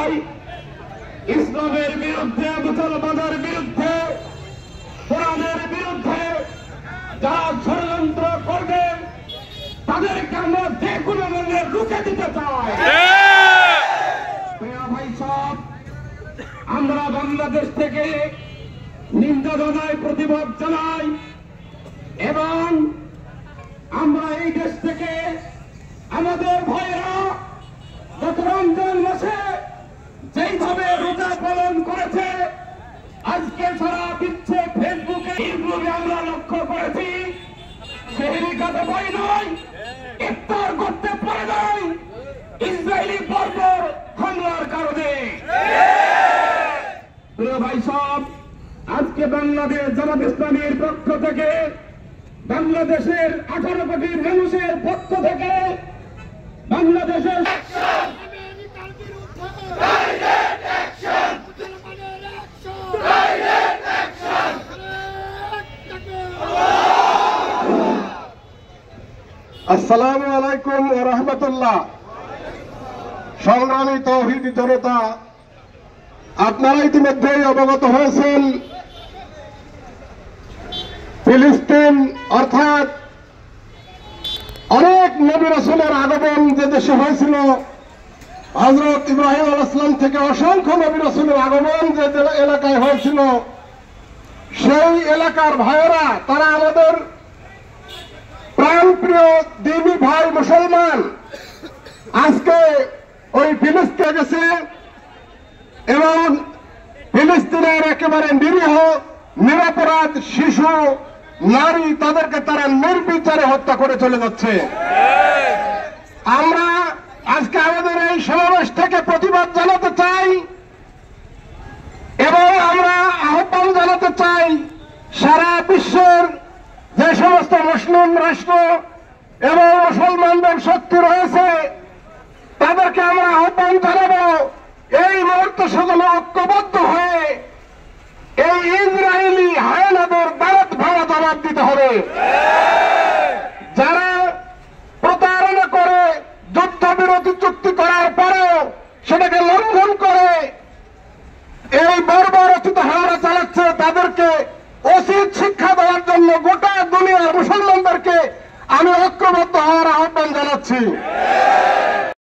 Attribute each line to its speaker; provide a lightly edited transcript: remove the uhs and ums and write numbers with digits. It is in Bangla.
Speaker 1: চাই, ইসলামের বিরুদ্ধে, মুসলমানের বিরুদ্ধে, কোরআনের বিরুদ্ধে যারা ষড়যন্ত্র করবে তাদেরকে আমরা যে কোনো মূল্যে রুখে দিতে চাই। ভাই সব, আমরা বাংলাদেশ থেকে নিন্দা জানাই, প্রতিবাদ জানাই এবং আমরা এই দেশ থেকে আমাদের ভাইয়েরা গত রমজান মাসে যেইভাবে রোজা পালন করেছে, আজকে সারা বিশ্বে ফেসবুকে ইউটিউবে আমরা লক্ষ্য করেছি সেহরি খেতে পারি নাই, ইফতার করতে পারে নাই ইসরায়েলি বর্বর হামলার কারণে। প্রিয় ভাই সব, আজকে বাংলাদেশ জামাত ইসলামীর পক্ষ থেকে, বাংলাদেশের 18 কোটি মানুষের পক্ষ থেকে বাংলাদেশের
Speaker 2: আসসালামু আলাইকুম ওয়া রাহমাতুল্লাহ। সংগ্রামী তাওহীদি জনতা, আপনারা ইতিমধ্যেই অবগত হয়েছেন ফিলিস্তিন অর্থাৎ অনেক নবী রাসূলের আগমন যে দেশে হয়েছিল, হযরত ইব্রাহিম আলাইহিস সালাম থেকে অসংখ্য নবী রাসূলের আগমন যে এলাকায় হয়েছিল, সেই এলাকার ভাইয়েরা তারা আমাদের প্রাণপ্রিয় দিনী ভাই মুসলমান আজকে ওই ফিলিস্তিনে গেছে এবং ফিলিস্তিনের একেবারে নিরীহ নিরপরাধ শিশু নারী তাদেরকে তারা নির্বিচারে হত্যা করে চলে যাচ্ছে। আমরা আজকে আমাদের এই সমাবেশ থেকে প্রতিবাদ জানাতে চাই এবং আমরা আহ্বান জানাতে চাই সারা বিশ্বের যে সমস্ত মুসলিম রাষ্ট্র এবং মুসলমানদের শক্তি রয়েছে তাদেরকে আমরা আহ্বান জানাবো এই মুহূর্তে সকলে ঐক্যবদ্ধ হয়ে এই ইসরায়েলি হায়নাদের দাঁত ভাঙা জবাব দিতে হবে। যারা প্রতারণা করে যুদ্ধবিরতি চুক্তি করার পরেও সেটাকে লঙ্ঘন করে এই বর্বরচিত হামলা চালাচ্ছে, তাদেরকে উচিত শিক্ষা দেওয়ার জন্য গোটা দুনিয়ার মুসলমানদেরকে আমি ঐক্যবদ্ধ হওয়ার আহ্বান জানাচ্ছি।